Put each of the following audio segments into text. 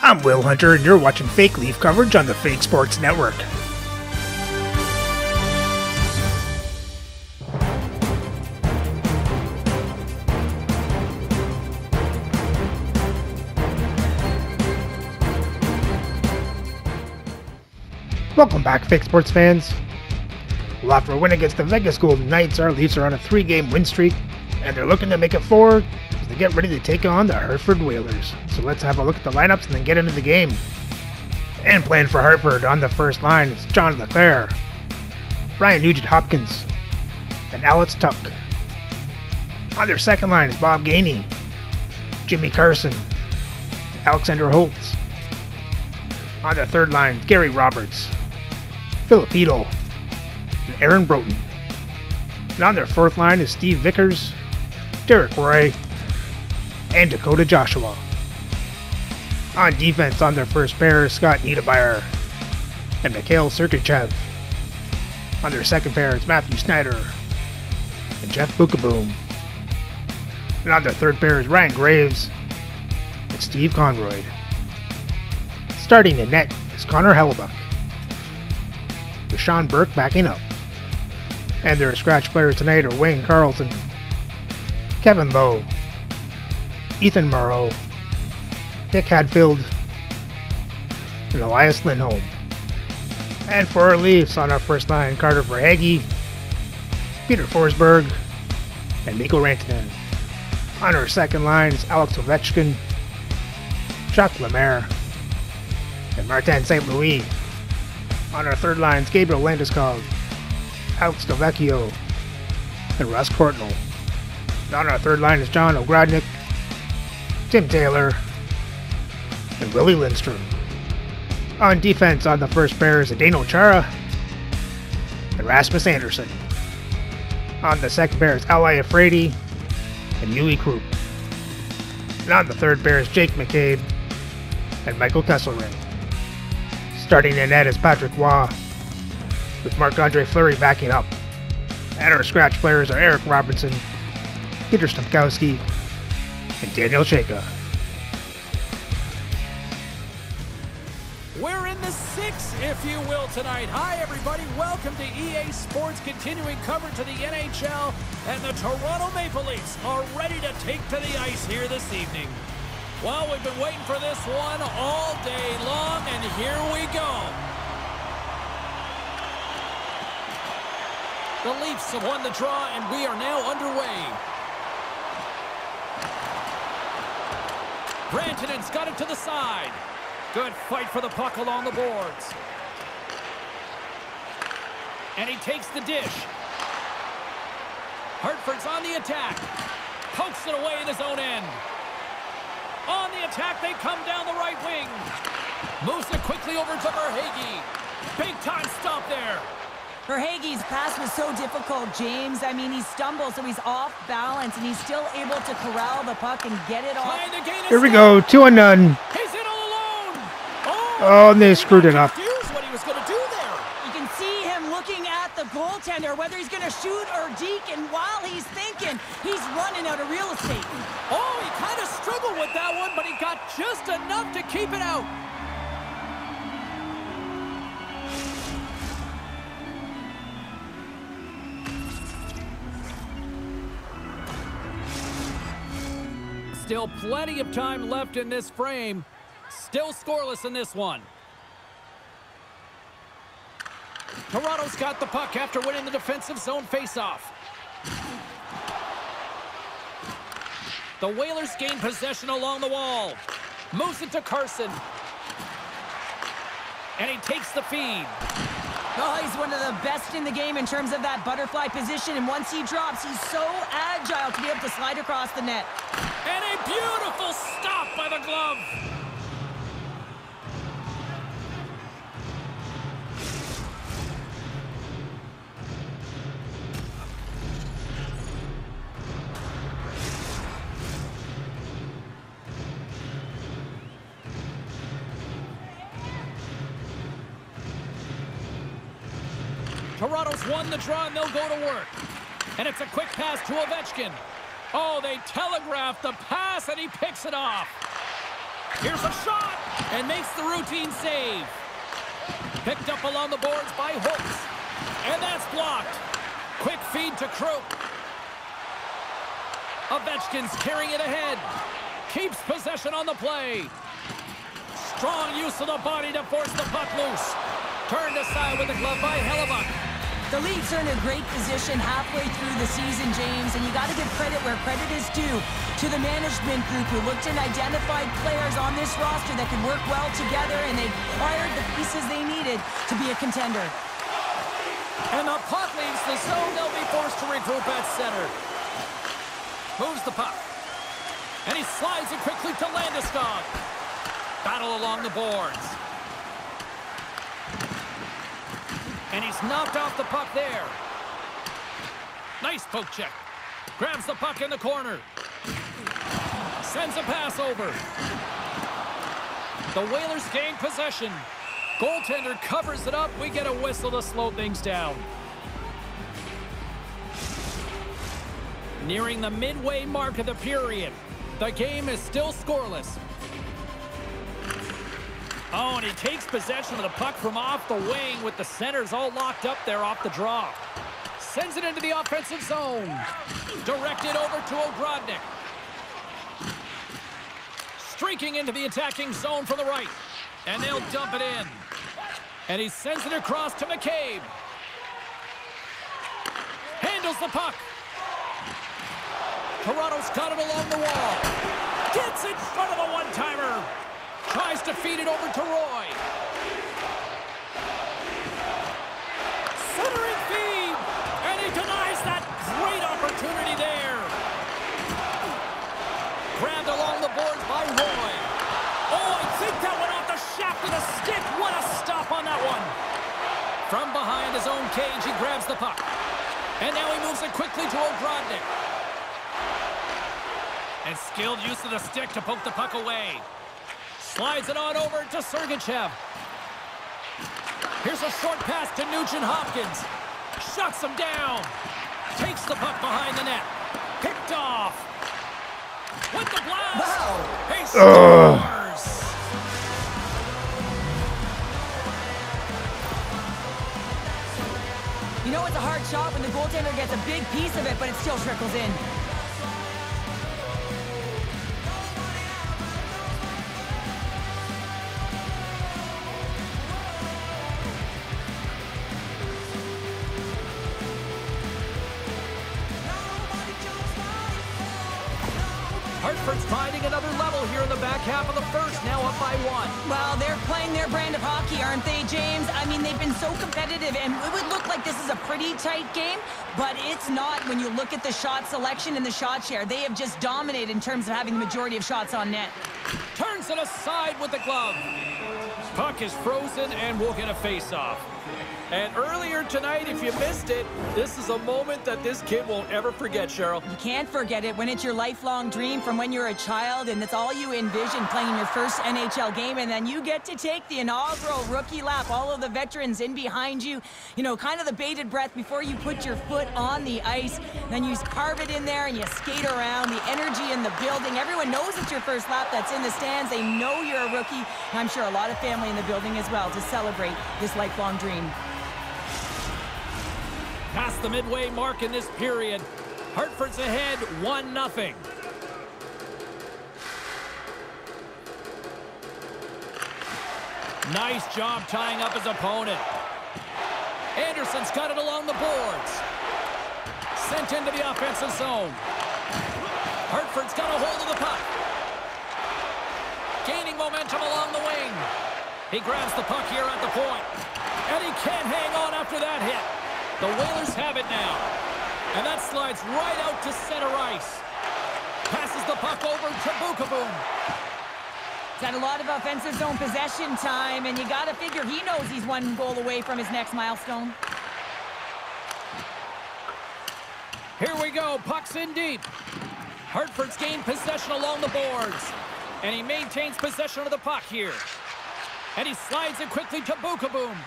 I'm Will Hunter, and you're watching Fake Leaf coverage on the Fake Sports Network. Welcome back, Fake Sports fans. Well, after a win against the Vegas Golden Knights, our Leafs are on a 3-game win streak, and they're looking to make it 4 as they get ready to take on the Hartford Whalers. So let's have a look at the lineups and then get into the game. And playing for Hartford on the first line is John LeClair, Ryan Nugent-Hopkins, and Alex Tuck. On their second line is Bob Gainey, Jimmy Carson, Alexander Holtz. On their third line, Gary Roberts, Philip Edel, and Aaron Broughton. And on their fourth line is Steve Vickers, Derek Roy, and Dakota Joshua. On defense on their first pair is Scott Niedermayer and Mikhail Sergachev. On their second pair is Matthew Snyder and Jeff Bukaboom. And on their third pair is Ryan Graves and Steve Conroy. Starting in net is Connor Hellebuck, with Sean Burke backing up. And their scratch players tonight are Wayne Carlson, Kevin Lowe, Ethan Moreau, Nick Hadfield, and Elias Lindholm. And for our Leafs on our first line, Carter Verhaeghe, Peter Forsberg, and Mikko Rantanen. On our second line is Alex Ovechkin, Jacques Lemaire, and Martin St. Louis. On our third line is Gabriel Landeskog, Alex Delvecchio, and Russ Courtnall. And on our third line is John Ogrodnik, Tim Taylor, and Willie Lindstrom. On defense on the first pair is Zdeno Chara and Rasmus Andersson. On the second pair is Ali Afraidy and Yuli Krupp. And on the third pair is Jake McCabe and Michael Kesselring. Starting in net is Patrick Waugh, with Marc-Andre Fleury backing up. And our scratch players are Eric Robertson, Peter Stamkowski, and Daniel Chayka. We're in the 6, if you will, tonight. Hi, everybody. Welcome to EA Sports, continuing coverage of the NHL, and the Toronto Maple Leafs are ready to take to the ice here this evening. Well, we've been waiting for this one all day long, and here we go. The Leafs have won the draw, and we are now underway. Rantanen's got it to the side. Good fight for the puck along the boards. And he takes the dish. Hartford's on the attack. Pokes it away in his own end. On the attack, they come down the right wing. Moves it quickly over to Verhaeghe. Big time stop there. Verhaeghe's pass was so difficult, James. I mean, he stumbles, so he's off balance, and he's still able to corral the puck and get it off. Here we go, 2-0. He's in all alone. Oh, and they screwed it up. What he was going to do there. You can see him looking at the goaltender, whether he's going to shoot or deke, and while he's thinking, he's running out of real estate. Oh, he kind of struggled with that one, but he got just enough to keep it out. Still plenty of time left in this frame. Still scoreless in this one. Toronto's got the puck after winning the defensive zone faceoff. The Whalers gain possession along the wall. Moves it to Carson. And he takes the feed. Oh, he's one of the best in the game in terms of that butterfly position, and once he drops, he's so agile to be able to slide across the net. And a beautiful stop by the glove. Toronto's won the draw, and they'll go to work. And it's a quick pass to Ovechkin. Oh, they telegraphed the pass, and he picks it off. Here's a shot, and makes the routine save. Picked up along the boards by Hooks, and that's blocked. Quick feed to Kroop. Ovechkin's carrying it ahead. Keeps possession on the play. Strong use of the body to force the puck loose. Turned aside with the glove by Hellebuyck. The Leafs are in a great position halfway through the season, James, and you got to give credit where credit is due to the management group who looked and identified players on this roster that could work well together, and they acquired the pieces they needed to be a contender. And the puck leaves the zone. They'll be forced to regroup at center. Moves the puck. And he slides it quickly to Landeskog. Battle along the boards. And he's knocked off the puck there. Nice poke check. Grabs the puck in the corner. Sends a pass over. The Whalers gain possession. Goaltender covers it up. We get a whistle to slow things down. Nearing the midway mark of the period. The game is still scoreless. Oh, and he takes possession of the puck from off the wing with the centers all locked up there off the draw. Sends it into the offensive zone. Directed over to Ogrodnik. Streaking into the attacking zone from the right. And they'll dump it in. And he sends it across to McCabe. Handles the puck. Toronto's got it along the wall. Gets in front of the one-timer. Tries to feed it over to Roy. Centering feed. And he denies that great opportunity there. Grabbed along the boards by Roy. Oh, I think that went off the shaft of the stick. What a stop on that one. From behind his own cage, he grabs the puck. And now he moves it quickly to Ogrodnik. And skilled use of the stick to poke the puck away. Slides it on over to Sergachev. Here's a short pass to Nugent-Hopkins. Shuts him down. Takes the puck behind the net. Picked off. With the blast. Wow. He scores. You know it's a hard shot when the goaltender gets a big piece of it, but it still trickles in. Hartford's finding another level here in the back half of the first, now up by 1. Well, they're playing their brand of hockey, aren't they, James? I mean, they've been so competitive, and it would look like this is a pretty tight game, but it's not when you look at the shot selection and the shot share. They have just dominated in terms of having the majority of shots on net. Turns it aside with the glove. Puck is frozen, and we'll get a face-off. And earlier tonight, if you missed it, this is a moment that this kid won't ever forget, Cheryl. You can't forget it when it's your lifelong dream from when you're a child, and it's all you envision playing your first NHL game, and then you get to take the inaugural rookie lap. All of the veterans in behind you, you know, kind of the bated breath before you put your foot on the ice. Then you carve it in there and you skate around. The energy in the building. Everyone knows it's your first lap that's in the stands. They know you're a rookie. And I'm sure a lot of family in the building as well to celebrate this lifelong dream. Past the midway mark in this period. Hartford's ahead 1-0. Nice job tying up his opponent. Anderson's got it along the boards. Sent into the offensive zone. Hartford's got a hold of the puck. Gaining momentum along the wing. He grabs the puck here at the point. And he can't hang on after that hit. The Whalers have it now. And that slides right out to center ice. Passes the puck over to Bukaboom. He's had a lot of offensive zone possession time, and you got to figure he knows he's 1 goal away from his next milestone. Here we go. Puck's in deep. Hartford's gained possession along the boards. And he maintains possession of the puck here. And he slides it quickly to Bukaboom.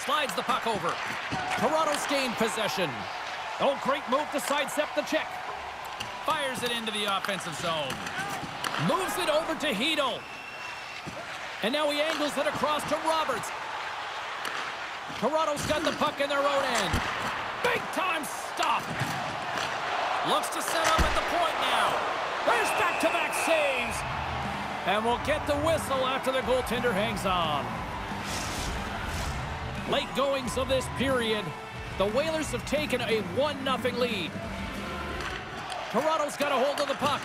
Slides the puck over. Toronto's gained possession. Oh, great move to sidestep the check. Fires it into the offensive zone. Moves it over to Heedle. And now he angles it across to Roberts. Toronto's got the puck in their own end. Big time stop. Looks to set up at the point now. There's back-to-back saves. And we'll get the whistle after the goaltender hangs on. Late goings of this period. The Whalers have taken a 1-0 lead. Toronto's got a hold of the puck.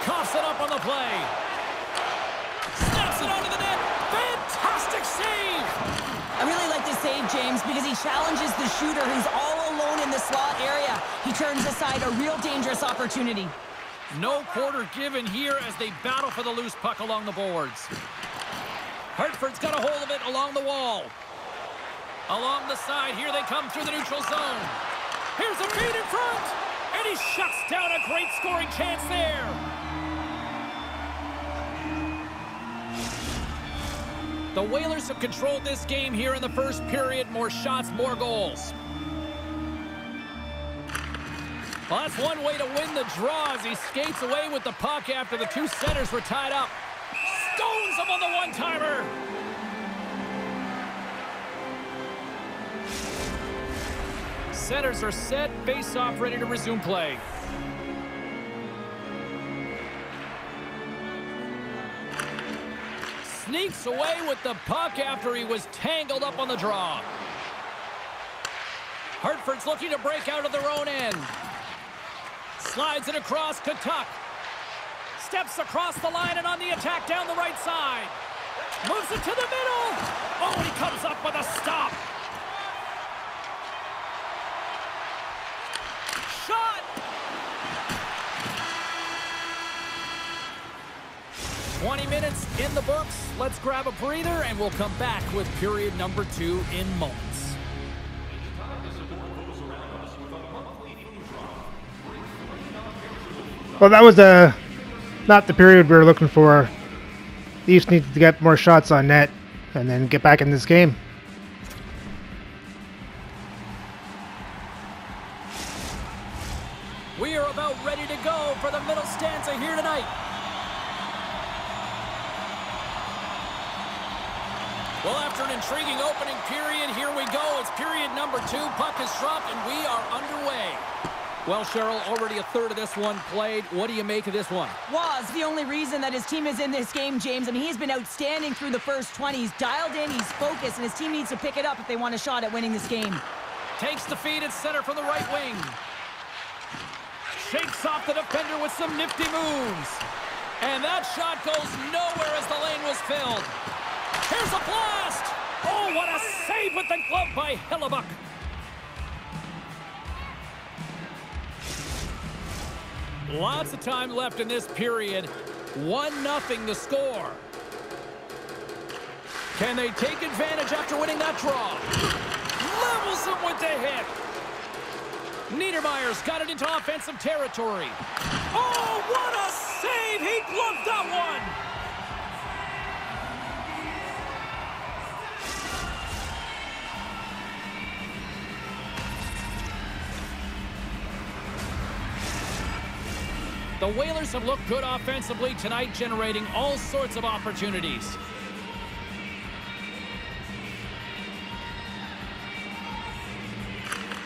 Coughs it up on the play. Snaps it onto the net. Fantastic save. I really like this save, James, because he challenges the shooter who's all alone in the slot area. He turns aside a real dangerous opportunity. No quarter given here as they battle for the loose puck along the boards. Hartford's got a hold of it along the wall. Along the side, here they come through the neutral zone. Here's a feed in front, and he shuts down a great scoring chance there. The Whalers have controlled this game here in the first period. More shots, more goals. Well, that's one way to win the draw as he skates away with the puck after the two centers were tied up. Stones him on the one-timer. Centers are set, face-off ready to resume play. Sneaks away with the puck after he was tangled up on the draw. Hartford's looking to break out of their own end. Slides it across Katuk. Steps across the line and on the attack down the right side. Moves it to the middle. Oh, he comes up with a stop. Shot. 20 minutes in the books. Let's grab a breather and we'll come back with period number 2 in moments. Well, that was not the period we were looking for. The Leafs needed to get more shots on net and then get back in this game. We are about ready to go for the middle stanza here tonight. Well, after an intriguing opening period, here we go. It's period number 2. Puck is dropped, and we are underway. Well, Cheryl, already a third of this one played. What do you make of this one? Well, it's the only reason that his team is in this game, James. I mean, he's been outstanding through the first 20. He's dialed in, he's focused, and his team needs to pick it up if they want a shot at winning this game. Takes the feed at center from the right wing. Shakes off the defender with some nifty moves. And that shot goes nowhere as the lane was filled. Here's a blast! Oh, what a save with the glove by Hellebuyck. Lots of time left in this period. 1-0 the score. Can they take advantage after winning that draw? Levels him with the hit. Niedermayer's got it into offensive territory. Oh, what a save! He gloved that one! The Whalers have looked good offensively tonight, generating all sorts of opportunities.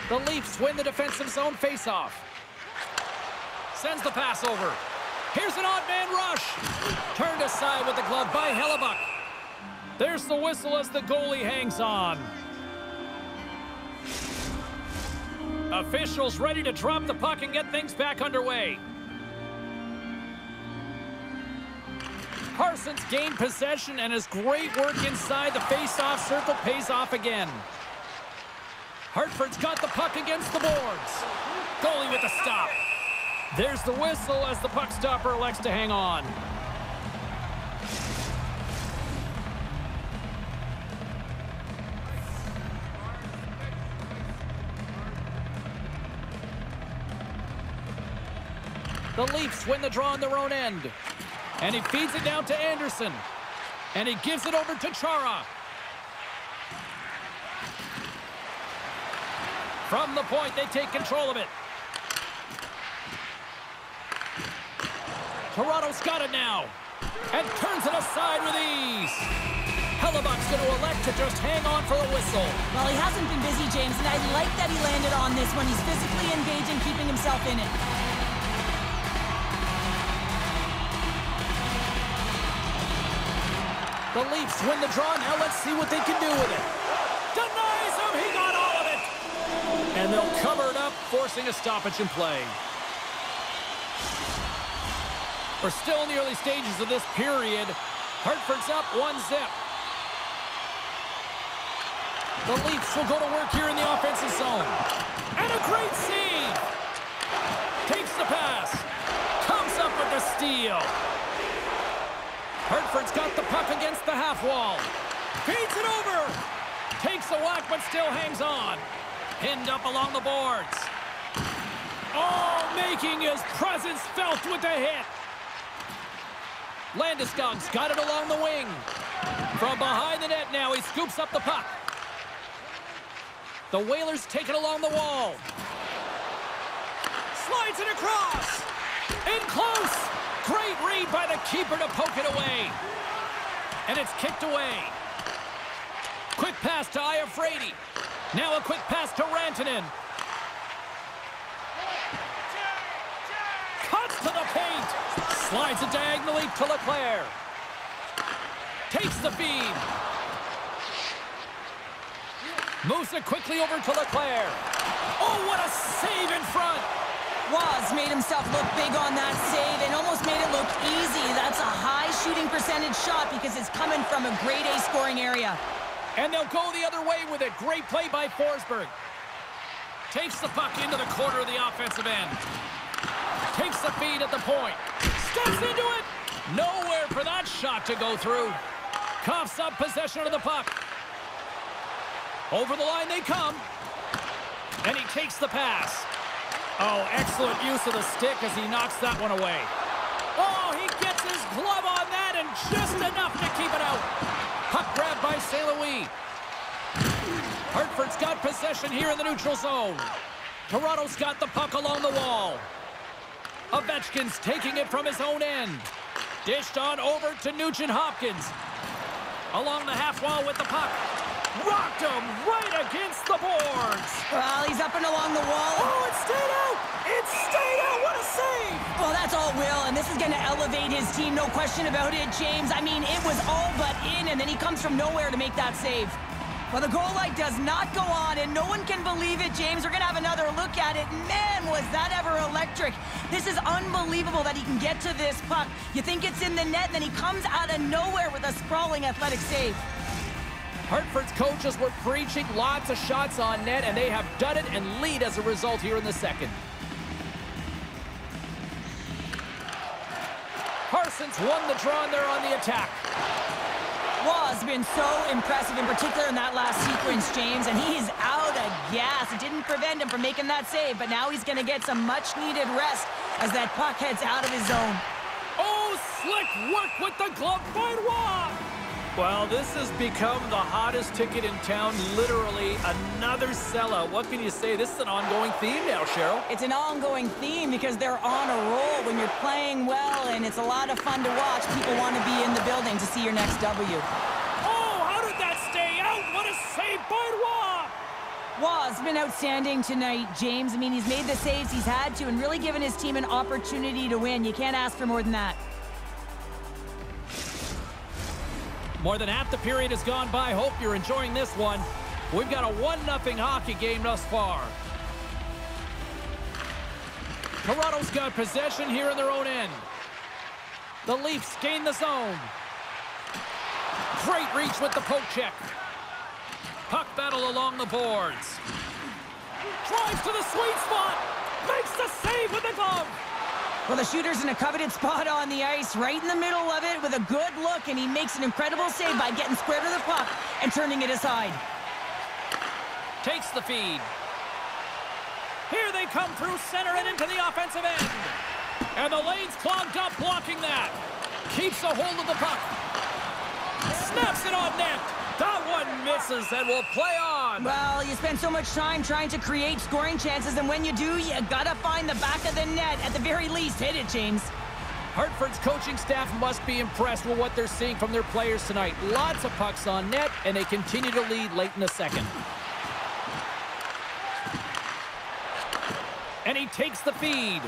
The Leafs win the defensive zone faceoff. Sends the pass over. Here's an odd man rush. Turned aside with the glove by Hellebuyck. There's the whistle as the goalie hangs on. Officials ready to drop the puck and get things back underway. Parsons gained possession, and his great work inside the face-off circle pays off again. Hartford's got the puck against the boards. Goalie with the stop. There's the whistle as the puck stopper elects to hang on. The Leafs win the draw on their own end. And he feeds it down to Anderson. And he gives it over to Chara. From the point, they take control of it. Toronto's got it now. And turns it aside with ease. Hellebuck's going to elect to just hang on for the whistle. Well, he hasn't been busy, James, and I like that he landed on this one. He's physically engaged and keeping himself in it. The Leafs win the draw. Now let's see what they can do with it. Denies him. He got all of it. And they'll cover it up, forcing a stoppage in play. We're still in the early stages of this period. Hartford's up 1-0. The Leafs will go to work here in the offensive zone. And a great save. Takes the pass. Comes up with the steal. Hartford's got the puck against the half wall. Feeds it over. Takes a whack but still hangs on. Pinned up along the boards. Oh, making his presence felt with the hit. Landeskog's got it along the wing. From behind the net now, he scoops up the puck. The Whalers take it along the wall. Slides it across. In close. Great read by the keeper to poke it away. And it's kicked away. Quick pass to Iafrate. Now a quick pass to Rantanen. Cuts to the paint. Slides it diagonally to Leclerc. Takes the feed. Moves it quickly over to Leclerc. Oh, what a save in front. Waz made himself look big on that save and almost made it look easy. That's a high shooting percentage shot because it's coming from a grade A scoring area. And they'll go the other way with it. Great play by Forsberg. Takes the puck into the corner of the offensive end. Takes the feed at the point. Steps into it. Nowhere for that shot to go through. Coughs up possession of the puck. Over the line they come. And he takes the pass. Oh, excellent use of the stick as he knocks that one away. Oh, he gets his glove on that and just enough to keep it out. Puck grabbed by St. Louis. Hartford's got possession here in the neutral zone. Toronto's got the puck along the wall. Ovechkin's taking it from his own end. Dished on over to Nugent-Hopkins. Along the half wall with the puck. Rocked him right against the boards. Well, he's up and along the wall. Oh, it stayed out. It stayed out. What a save. Well, that's all Will, and this is going to elevate his team, no question about it, James. I mean, it was all but in, and then he comes from nowhere to make that save. Well, the goal light does not go on, and no one can believe it, James. We're going to have another look at it. Man, was that ever electric. This is unbelievable that he can get to this puck. You think it's in the net, and then he comes out of nowhere with a sprawling athletic save. Hartford's coaches were preaching lots of shots on net, and they have done it and lead as a result here in the second. Parsons won the draw, and they're on the attack. Waz been so impressive, in particular in that last sequence, James, and he's out of gas. It didn't prevent him from making that save, but now he's going to get some much-needed rest as that puck heads out of his zone. Oh, slick work with the glove by Waz! Well, this has become the hottest ticket in town, literally another sellout. What can you say? This is an ongoing theme now, Cheryl. It's an ongoing theme because they're on a roll when you're playing well, and it's a lot of fun to watch. People want to be in the building to see your next W. Oh, how did that stay out? What a save by Waz! Waz been outstanding tonight, James. I mean, he's made the saves he's had to and really given his team an opportunity to win. You can't ask for more than that. More than half the period has gone by. Hope you're enjoying this one. We've got a 1-0 hockey game thus far. Toronto's got possession here in their own end. The Leafs gain the zone. Great reach with the poke check. Puck battle along the boards. Drives to the sweet spot. Makes the save with the glove. Well, the shooter's in a coveted spot on the ice, right in the middle of it with a good look, and he makes an incredible save by getting square to the puck and turning it aside. Takes the feed. Here they come through center and into the offensive end. And the lane's clogged up, blocking that. Keeps a hold of the puck. Snaps it on net. That one misses and will play on. Well, you spend so much time trying to create scoring chances, and when you do, you gotta find the back of the net. At the very least, hit it, James. Hartford's coaching staff must be impressed with what they're seeing from their players tonight. Lots of pucks on net, and they continue to lead late in the second. And he takes the feed.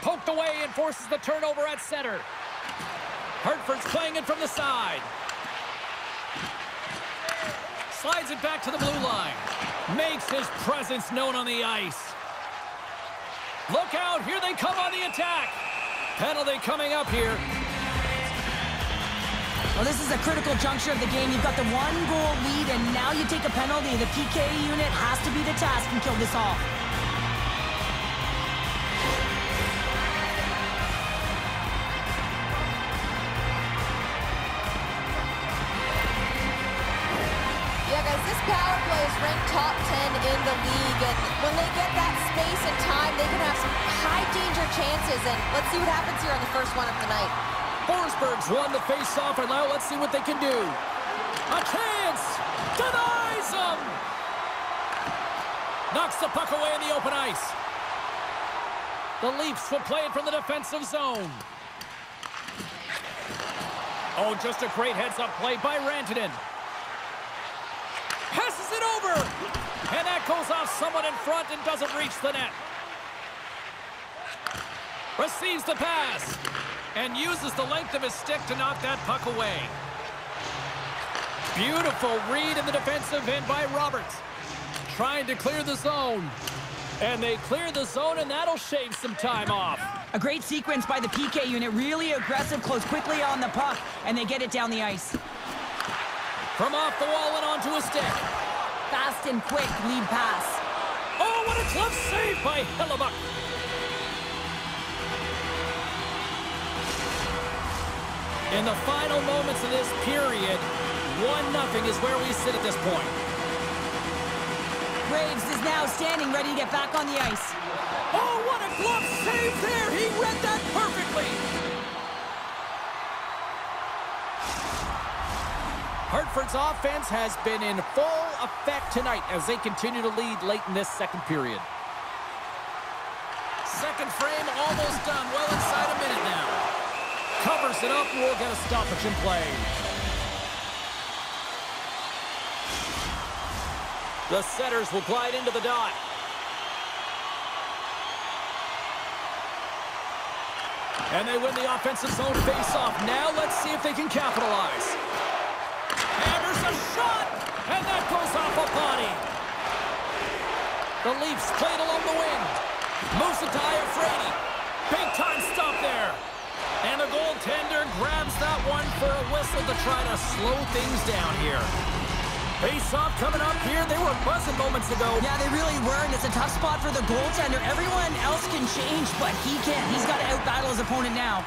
Poked away and forces the turnover at center. Hartford's playing it from the side. Slides it back to the blue line. Makes his presence known on the ice. Look out, here they come on the attack. Penalty coming up here. Well, this is a critical juncture of the game. You've got the 1-goal lead, and now you take a penalty. The PK unit has to be the task and kill this off. Yeah, guys, this power play is ranked top 10 in the league, and when they get that space and time, they can have some high-danger chances, and let's see what happens here on the first one of the night. Forsberg's won the face-off, and now let's see what they can do. A chance! Denies him! Knocks the puck away in the open ice. The Leafs will play it from the defensive zone. Oh, just a great heads-up play by Rantanen. Passes it over! And that goes off someone in front and doesn't reach the net. Receives the pass. And uses the length of his stick to knock that puck away. Beautiful read in the defensive end by Roberts. Trying to clear the zone. And they clear the zone, and that'll shave some time off. A great sequence by the PK unit. Really aggressive, close quickly on the puck, and they get it down the ice. From off the wall and onto a stick. Fast and quick lead pass. Oh, what a glove save by Hellebuyck. In the final moments of this period, 1-0 is where we sit at this point. Graves is now standing ready to get back on the ice. Oh, what a glove save there! He read that perfectly! Hartford's offense has been in full effect tonight as they continue to lead late in this second period. Second frame almost done, well inside a minute now. Covers it up, we'll get a stoppage in play. The setters will glide into the dot. And they win the offensive zone face-off. Now let's see if they can capitalize. And there's a shot! And that goes off a body. The Leafs play it along the wing. Moves it to Iafrate. Big time stop there. And the goaltender grabs that one for a whistle to try to slow things down here. Face-off coming up here. They were buzzing moments ago. Yeah, they really were, and it's a tough spot for the goaltender. Everyone else can change, but he can't. He's got to out-battle his opponent now.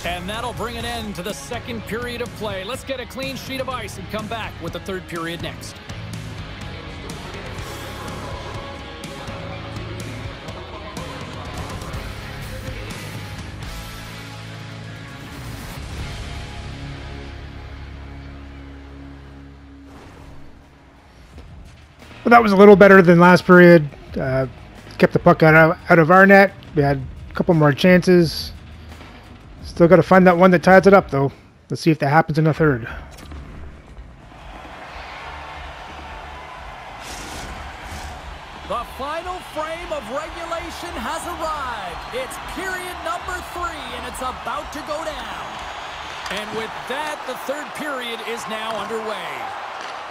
And that'll bring an end to the second period of play. Let's get a clean sheet of ice and come back with the third period next. Well, that was a little better than last period. Kept the puck out of our net. We had a couple more chances. Still got to find that one that ties it up, though. Let's see if that happens in the third. The final frame of regulation has arrived. It's period number 3, and it's about to go down. And with that, the third period is now underway.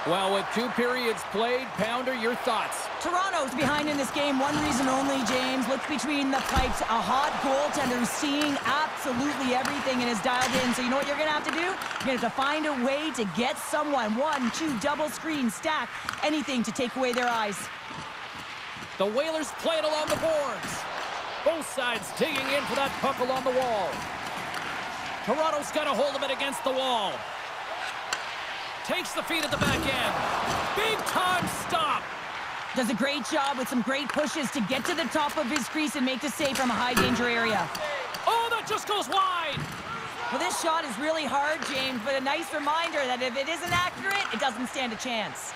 Well, with 2 periods played, Pounder, your thoughts? Toronto's behind in this game. One reason only, James. Look between the pipes. A hot goaltender who's seeing absolutely everything and is dialed in. So you know what you're going to have to do? You're going to have to find a way to get someone. 1, 2, double screen, stack, anything to take away their eyes. The Whalers play it along the boards. Both sides digging in for that puck along the wall. Toronto's got a hold of it against the wall. Takes the feed at the back end. Big time stop. Does a great job with some great pushes to get to the top of his crease and make the save from a high danger area. Oh, that just goes wide. Well, this shot is really hard, James, but a nice reminder that if it isn't accurate, it doesn't stand a chance.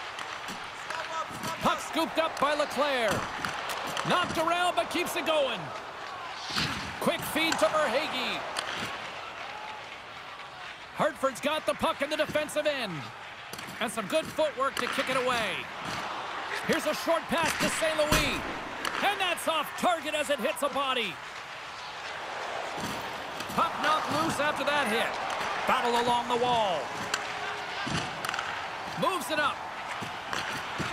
Puck scooped up by LeClaire. Knocked around, but keeps it going. Quick feed to Verhaeghe. Hartford's got the puck in the defensive end. And some good footwork to kick it away. Here's a short pass to St. Louis. And that's off target as it hits a body. Puck knocked loose after that hit. Battle along the wall. Moves it up.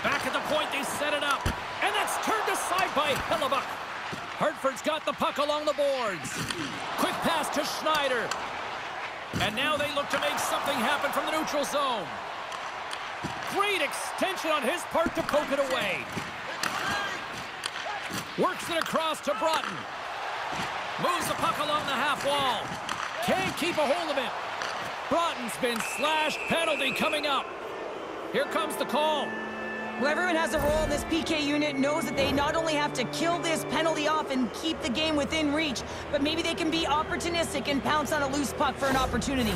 Back at the point, they set it up. And that's turned aside by Hellebuyck. Hartford's got the puck along the boards. Quick pass to Schneider. And now they look to make something happen from the neutral zone. Great extension on his part to poke it away. Works it across to Broughton. Moves the puck along the half wall. Can't keep a hold of it. Broughton's been slashed. Penalty coming up. Here comes the call. Well, everyone has a role in this PK unit, knows that they not only have to kill this penalty off and keep the game within reach, but maybe they can be opportunistic and pounce on a loose puck for an opportunity.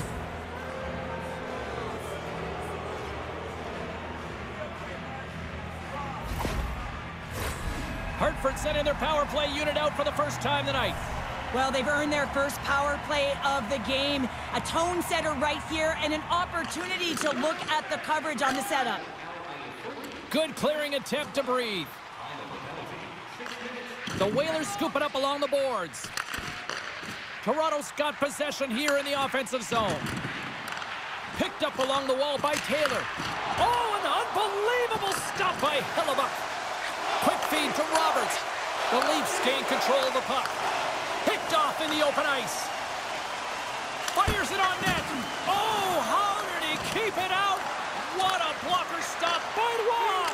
Hartford sending their power play unit out for the first time tonight. Well, they've earned their first power play of the game. A tone setter right here and an opportunity to look at the coverage on the setup. Good clearing attempt to breathe. The Whalers scoop it up along the boards. Toronto's got possession here in the offensive zone. Picked up along the wall by Taylor. Oh, an unbelievable stop by Hellebuyck. Quick feed to Roberts. The Leafs gain control of the puck. Picked off in the open ice. Fires it on net. Oh, how did he keep it out? What a blocker stop by Roy!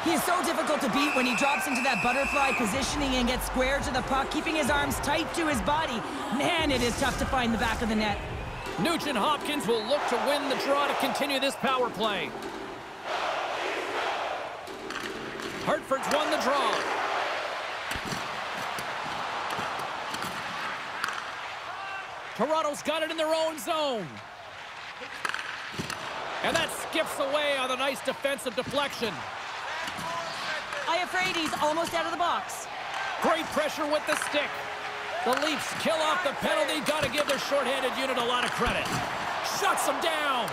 He is so difficult to beat when he drops into that butterfly positioning and gets square to the puck, keeping his arms tight to his body. Man, it is tough to find the back of the net. Nugent Hopkins will look to win the draw to continue this power play. Hartford's won the draw. Toronto's got it in their own zone. And that skips away on a nice defensive deflection. Iafrady's almost out of the box. Great pressure with the stick. The Leafs kill off the penalty. Got to give their shorthanded unit a lot of credit. Shuts them down.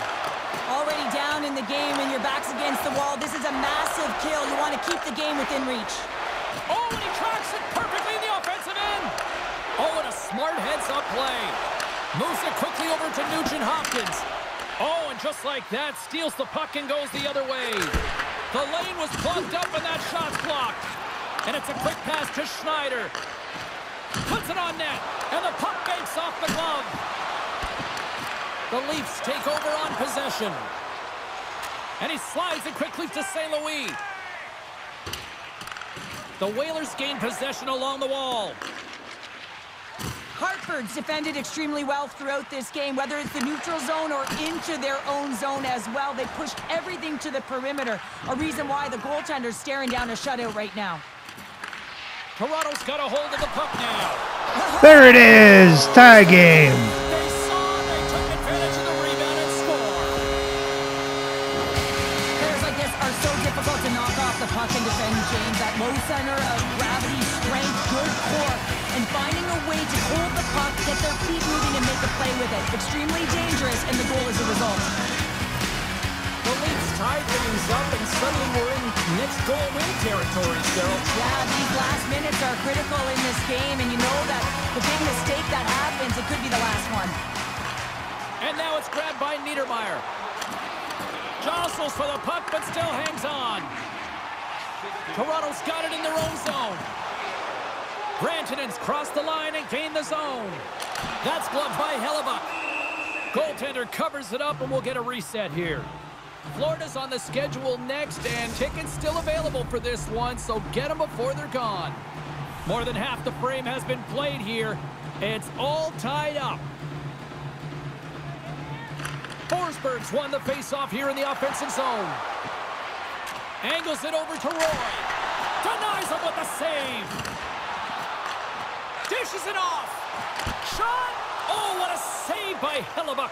Already down in the game and your back's against the wall. This is a massive kill. You want to keep the game within reach. Oh, and he tracks it perfectly in the offensive end. Oh, and a smart heads-up play. Moves it quickly over to Nugent Hopkins. Oh, and just like that, steals the puck and goes the other way. The lane was plugged up and that shot's blocked. And it's a quick pass to Schneider. Puts it on net, and the puck banks off the glove. The Leafs take over on possession. And he slides it quickly to St. Louis. The Whalers gain possession along the wall. Hartford's defended extremely well throughout this game, whether it's the neutral zone or into their own zone as well. They pushed everything to the perimeter, a reason why the goaltender's staring down a shutout right now. Toronto's got a hold of the puck now. There it is, tie game. They saw, they took advantage of the rebound and scored. Players like this are so difficult to knock off the puck and defend, James. That low center of gravity, strength, good core, and finding a way to hold the puck, get their feet moving, and make a play with it. Extremely dangerous, and the goal is a result. The Leafs tied things up, and suddenly we're in next goal win territory, Cheryl. Yeah, these last minutes are critical in this game, and you know that the big mistake that happens, it could be the last one. And now it's grabbed by Niedermeyer. Jostles for the puck, but still hangs on. Toronto's got it in their own zone. Rantanen's crossed the line and gained the zone. That's gloved by Hellebuyck. Goaltender covers it up, and we'll get a reset here. Florida's on the schedule next, and tickets still available for this one, so get them before they're gone. More than half the frame has been played here. It's all tied up. Forsberg's won the face-off here in the offensive zone. Angles it over to Roy. Denies him with the save. Dishes it off. Shot. Oh, what a save by Hellebuyck.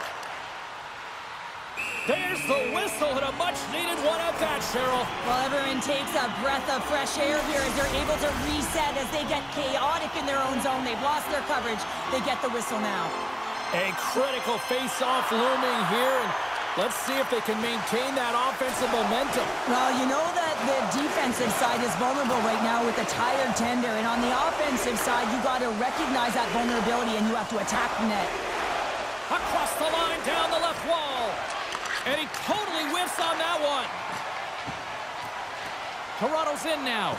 There's the whistle and a much-needed one at that, Cheryl. Well, everyone takes a breath of fresh air here as they're able to reset as they get chaotic in their own zone. They've lost their coverage. They get the whistle now. A critical face-off looming here, and let's see if they can maintain that offensive momentum. Well, you know that the defensive side is vulnerable right now with a tired tender, and on the offensive side, you got to recognize that vulnerability and you have to attack the net. Across the line, down the left wall. And he totally whiffs on that one. Toronto's in now.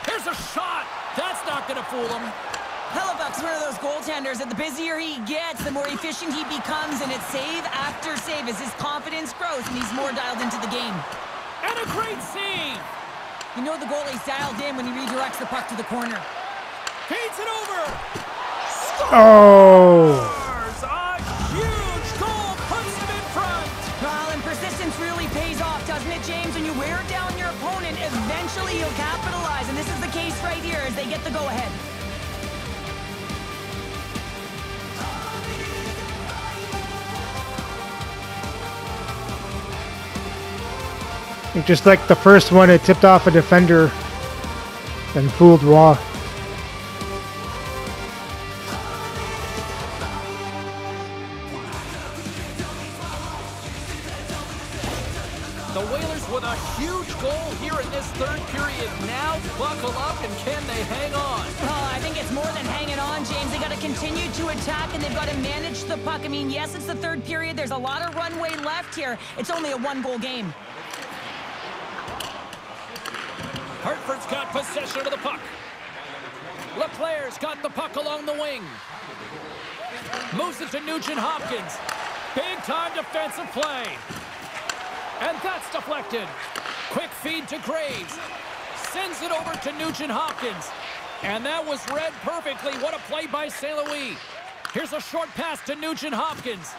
Here's a shot. That's not going to fool him. Hellebuyck's one of those goaltenders that the busier he gets, the more efficient he becomes, and it's save after save as his confidence grows and he's more dialed into the game. And a great save. You know the goalie's dialed in when he redirects the puck to the corner. Feeds it over. Oh! A huge goal puts him in front. Well, and persistence really pays off, doesn't it, James? When you wear down your opponent, eventually you'll capitalize, and this is the case right here as they get the go-ahead. Just like the first one, it tipped off a defender and fooled Roy. The Whalers with a huge goal here in this third period. Now buckle up, and can they hang on? Oh, I think it's more than hanging on, James. They got to continue to attack, and they've got to manage the puck. I mean, yes, it's the third period. There's a lot of runway left here. It's only a one-goal game. Hartford's got possession of the puck. LeClair's got the puck along the wing. Moves it to Nugent-Hopkins. Big-time defensive play. And that's deflected. Quick feed to Graves. Sends it over to Nugent-Hopkins. And that was read perfectly. What a play by St. Louis. Here's a short pass to Nugent-Hopkins.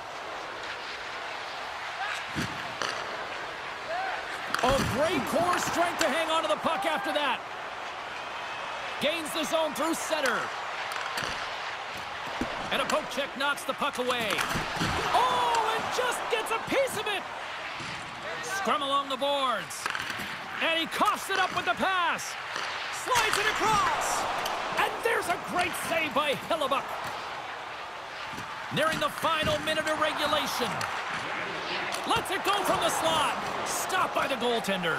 Oh, great core strength to hang on to the puck after that. Gains the zone through center. And a poke check knocks the puck away. Oh, and just gets a piece of it. Scrum along the boards. And he coughs it up with the pass. Slides it across. And there's a great save by Hellebuyck. Nearing the final minute of regulation. Lets it go from the slot. Stopped by the goaltender.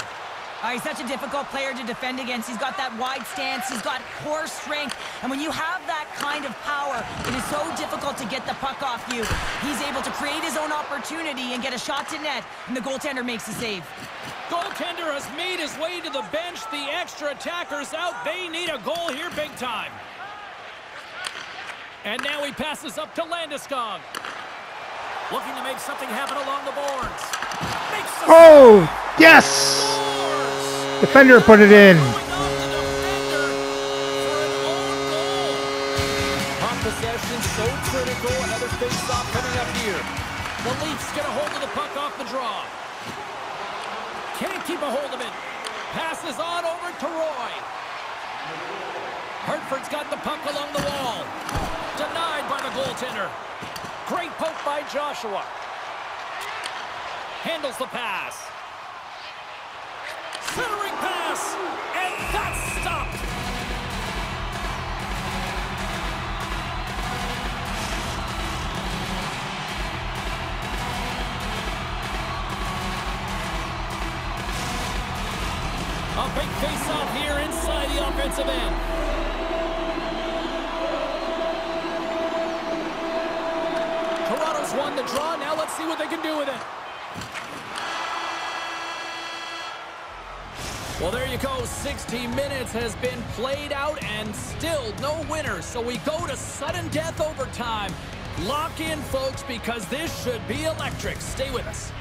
He's such a difficult player to defend against. He's got that wide stance. He's got core strength. And when you have that kind of power, it is so difficult to get the puck off you. He's able to create his own opportunity and get a shot to net, and the goaltender makes the save. Goaltender has made his way to the bench. The extra attackers out. They need a goal here big time. And now he passes up to Landeskog. Looking to make something happen along the boards. Oh, yes! Defender put it in. Puck possession so critical. Another face-off coming up here. The Leafs get a hold of the puck off the draw. Can't keep a hold of it. Passes on over to Roy. Hartford's got the puck along the wall. Denied by the goaltender. Great poke by Joshua. Handles the pass. Centering pass. And that's stopped. A big face-off here inside the offensive end. Toronto's won the draw. Now let's see what they can do with it. Well, there you go. 60 minutes has been played out and still no winner. So we go to sudden death overtime. Lock in, folks, because this should be electric. Stay with us.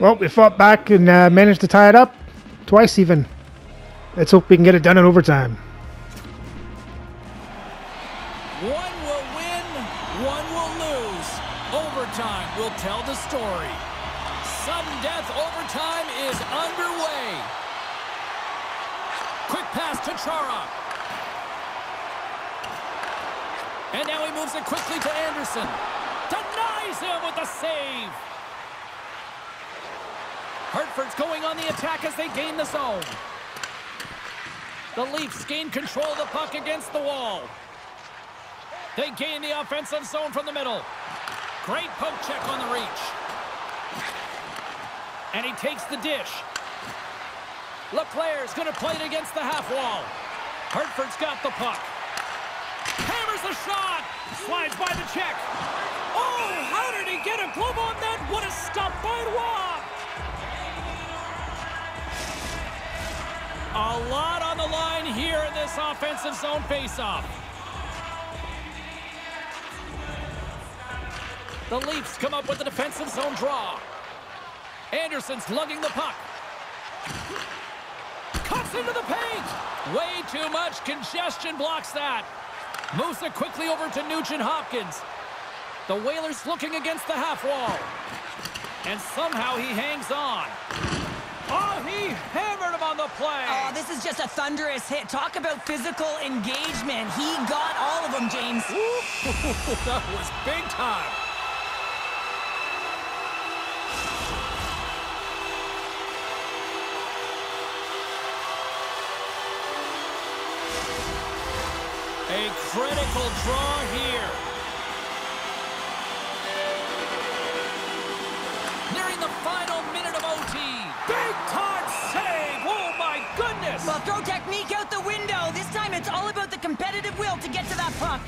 Well, we fought back and managed to tie it up. Twice even. Let's hope we can get it done in overtime. One will win, one will lose. Overtime will tell the story. Sudden death overtime is underway. Quick pass to Chara. And now he moves it quickly to Anderson. Denies him with the save. Hartford's going on the attack as they gain the zone. The Leafs gain control of the puck against the wall. They gain the offensive zone from the middle. Great poke check on the reach. And he takes the dish. LeClair's going to play it against the half wall. Hartford's got the puck. Hammers the shot. Slides by the check. Oh, how did he get a glove on that? What a stop by Roy. A lot on the line here in this offensive zone faceoff. The Leafs come up with a defensive zone draw. Anderson's lugging the puck. Cuts into the paint. Way too much congestion blocks that. Moves it quickly over to Nugent Hopkins. The Whalers looking against the half wall. And somehow he hangs on. Oh, he hammered him on the play. Oh, this is just a thunderous hit. Talk about physical engagement. He got all of them, James. That was big time. A critical draw here. Nearing the final minute of OT. Big time save. Oh, my goodness. Well, throw technique out the window. This time it's all about the competitive will to get to that puck.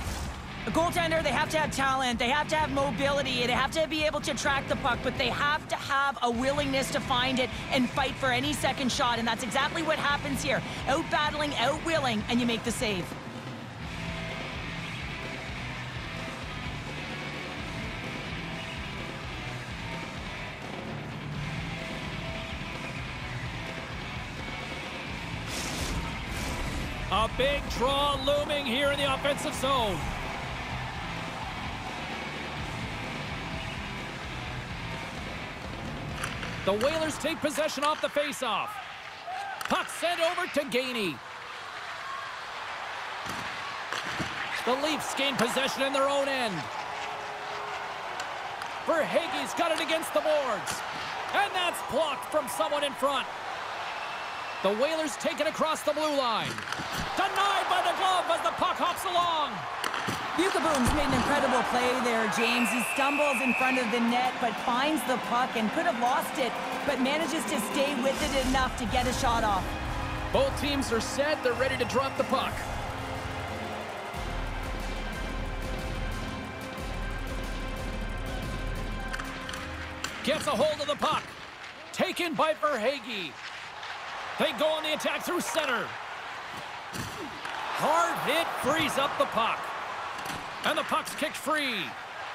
A goaltender, they have to have talent. They have to have mobility. They have to be able to track the puck, but they have to have a willingness to find it and fight for any second shot, and that's exactly what happens here. Out-battling, out-willing, and you make the save. A big draw looming here in the offensive zone. The Whalers take possession off the faceoff. Puck sent over to Gainey. The Leafs gain possession in their own end. Verhaeghe's got it against the boards. And that's blocked from someone in front. The Whalers take it across the blue line. Denied by the glove as the puck hops along. Buchaboom's made an incredible play there, James. He stumbles in front of the net, but finds the puck and could have lost it, but manages to stay with it enough to get a shot off. Both teams are set. They're ready to drop the puck. Gets a hold of the puck. Taken by Verhaeghe. They go on the attack through center. Hard hit frees up the puck. And the puck's kicked free.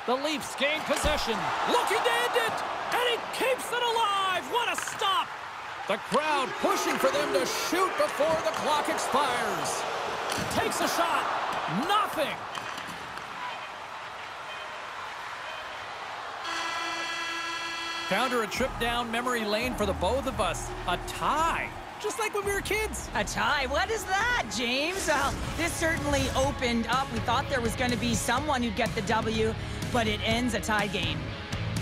The Leafs gain possession. Looking to end it. And he keeps it alive. What a stop. The crowd pushing for them to shoot before the clock expires. Takes a shot. Nothing. Found her a trip down memory lane for the both of us. A tie. Just like when we were kids. A tie? What is that, James? Well, this certainly opened up. We thought there was going to be someone who'd get the W, but it ends a tie game.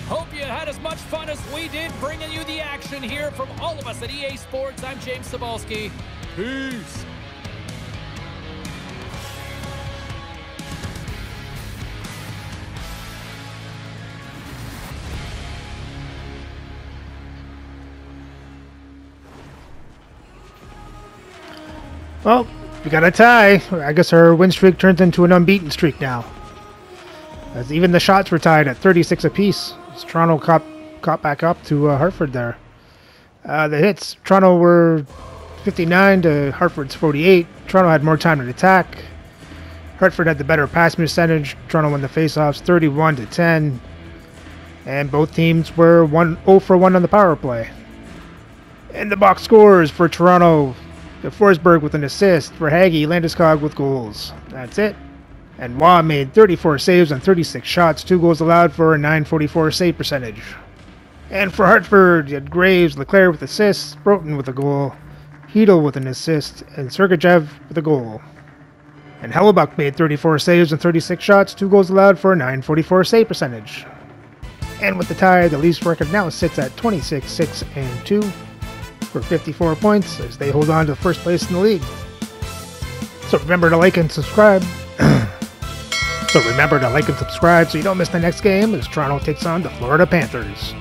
Hope you had as much fun as we did bringing you the action here from all of us at EA Sports. I'm James Cybulski. Peace. Well, we got a tie. I guess our win streak turns into an unbeaten streak now. As even the shots were tied at 36 apiece. As Toronto caught back up to Hartford there. The hits, Toronto were 59 to Hartford's 48. Toronto had more time to attack. Hartford had the better pass percentage. Toronto won the faceoffs 31 to 10. And both teams were 0 for 1 on the power play. And the box scores for Toronto. Forsberg with an assist, Verhaeghe, Landeskog with goals. That's it. And Waugh made 34 saves on 36 shots, 2 goals allowed for a .944 save percentage. And for Hartford, you had Graves, Leclerc with assists, Broughton with a goal, Hedl with an assist, and Sergachev with a goal. And Hellebuck made 34 saves and 36 shots, 2 goals allowed for a .944 save percentage. And with the tie, the Leafs record now sits at 26-6-2 for 54 points as they hold on to first place in the league. So remember to like and subscribe. So you don't miss the next game as Toronto takes on the Florida Panthers.